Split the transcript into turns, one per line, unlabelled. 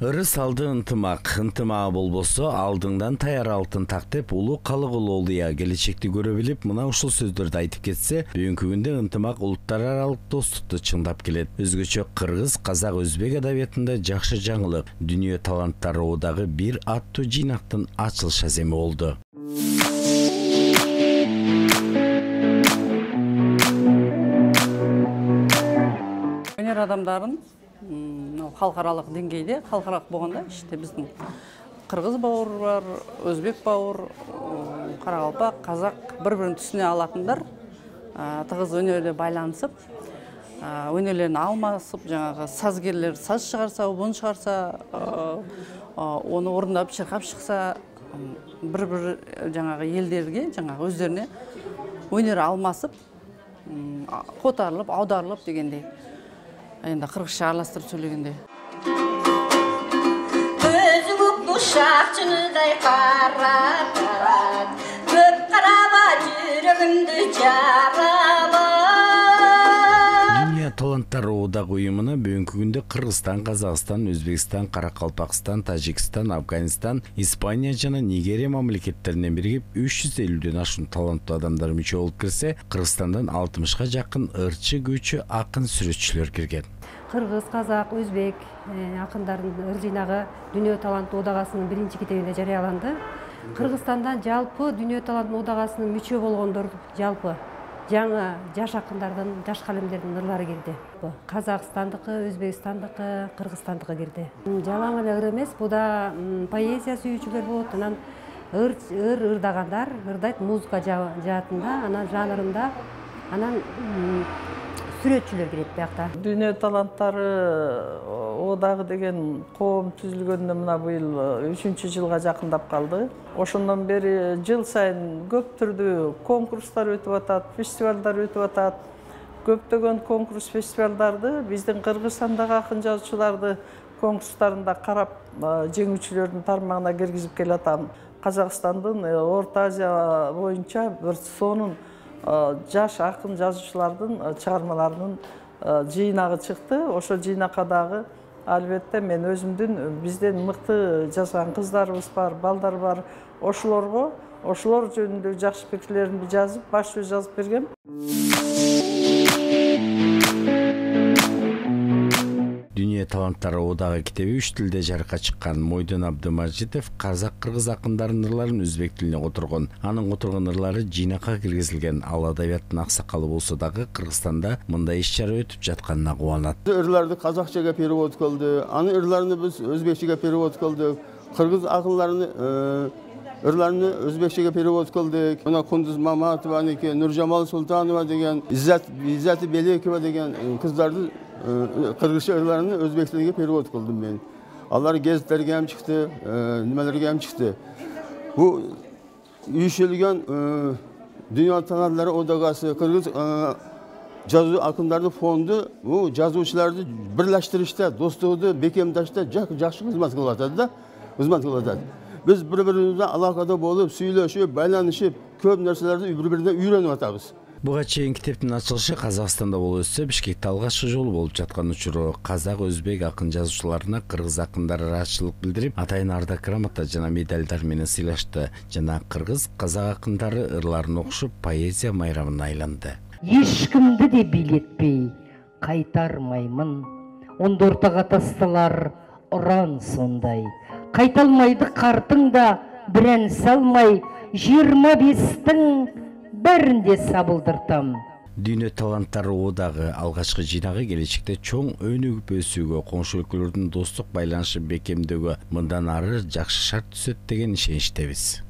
Ырыс алды ынтымагы болбосо алдыңдан таяр алтын так деп улуу Калыгуловдуя келечекти көрө билип мына ушул сөздөрдү айтып кетсе, бүгүнкү күндө ынтымак улуттар аралык достукту чыңдап келет. Өзгөчө кыргыз, казак, өзбек адабиятында жакшы жаңылык Дүнүйө таланттары одагы бир аттуу жыйнактын ачылыш аземи болду.
Өнөр адамдарын халыкаралык деңгейде, халыкаралык болгондо иште биздин кыргыз бауыр бар, өзбек бауыр, каракалпак, казак бири-бирин түсүнө алатындар, тыгыз өнөрдө байланышып, өнөрлөрүн алмасып, жаңагы сазгерлер саз чыгарса, убун чыгарса, оны орундап чыркап чыкса, бири-бир жаңагы элдерге, жаңагы өздөрүнө өнөр алмасып, котарылып, аударылып дегендей. Енді қырғызша араластырып сөйлегенде.
Көзің ұшақ жүнідай қарап, көп қараба жүрегімді жаралап.
Дүнүйө таланттары одагы уюмуна бүгүнкү күндө Кыргызстан, Казакстан, Өзбекстан, Каракалпакстан, Тажикстан, Афганистан, Испания жана Нигерия мамлекеттеринен биригип 350ден ашуун таланттуу адамдар мүчө болуп кирсе, Кыргызстандан 60га жакын ырчы, күүчү, акын, сүрөтчүлөр кирген.
Кыргыз, казак, өзбек акындардын ыр жыйнагы Дүнүйө таланттуу одагасынын 1-китебинде жарыяланды. Кыргызстандан жалпы Дүнүйө таланттуу одагасынын мүчө болгондор жалпы жаңы жаш акындардын, жаш калемдердин ырлары кирди. Казакстандыкы, Өзбекстандыкы, Кыргызстандыкы кирди. Жалаң эле ыр эмес, буда поэзия сүйүүчүлөр болот, анан ырдагандар, ырдайт музыка жаатында, анан жанрында, анан сүрөтчүлөр кирет биякта.
Дүнүйө таланттары одагы деген коом түзүлгөнүнө мына быйыл 3-жылга жакындап калды. Ошондон бери жыл сайын көп түрдүү конкурстар өтүп атат, фестивалдар өтүп атат. Көптөгөн конкурс фестивалдарды биздин Кыргызстандагы акын жазуучуларды конкурстарында карап, жеңүүчүлөрдүн тармагына киргизип келатам. Казакстандын Орто Азия боюнча бир сонун жаш акын жазуучулардын чыгармаларынын жыйнагы чыкты. Ошо жыйнакка дагы албетте мен өзүмдүн бизден мыкты жазган кыздарыбыз бар, балдар бар. Ошолор жөнүндө жакшы пикирлеримди жазып, баш сөз жазып бергем.
Дүнүйө таланттары одагы китеби 3 тилде жарыкка чыккан. Мойдон Абдымажитов казак-кыргыз акындарынын ырларын өзбек тилине которгон. Анын которгон ырлары жыйнакка киргизилген. Ал адабияттын аксакалы болсо дагы Кыргызстанда мындай иш-чара өтүп жатканына кубанат.
Ырларды казакчага перевод кылды, анын ырларын биз өзбекчеге перевод кылдык. Кыргыз акындарынын ырларını Özbekçe'ye perevod kıldık. Ona Kunduz Mamatova, Nurjamal Sultanova degen, İzzati Belekova degen kızlardı Kırgızca ırlarını Özbekçe'ye perevod kıldım ben. Onlar gazetelerge hem çıktı, nimelerge hem çıktı. Bu uyuşulgan Dünya Tanatları Odagası, Kırgız Жазуу акындарды фонду bu жазуучуларды бирлештириште, достугу бекемдашта жакшы кызмат кылып атат да, кызмат кылып атат. Biz bir-birimizle alakada bolup, süйлөшүп, байланышып, көп нерселерди bir-birinden үйрөнүп атабыз.
Буга чейин китептин ачылышы Казакстанда болуп өтсө, Бишкекте алгачкы жолу болуп жаткан учуру казак, өзбек акын жазуучуларына кыргыз акындары ыраазычылык билдирип, атайын ардак грамота жана медальдар менен сыйлашты. Жана кыргыз, казак акындары ырларын окушуп, поэзия майрамына айланды.
Ешкімді де билетпей қайтармаймын, онда ортаға тасталар ұран сондай. Қайталмайды қартың да бір ән салмай, 25-тің бәрінде сабылдыртам.
Дүнүйө таланттары одагы алгачкы жыйнагы келечекте чоң өнүгүп өсүүгө, коңшу өлкөлөрдүн достук байланышы бекемдөөгө, мындан ары жакшы шарт түзөт деген ишеничтебиз.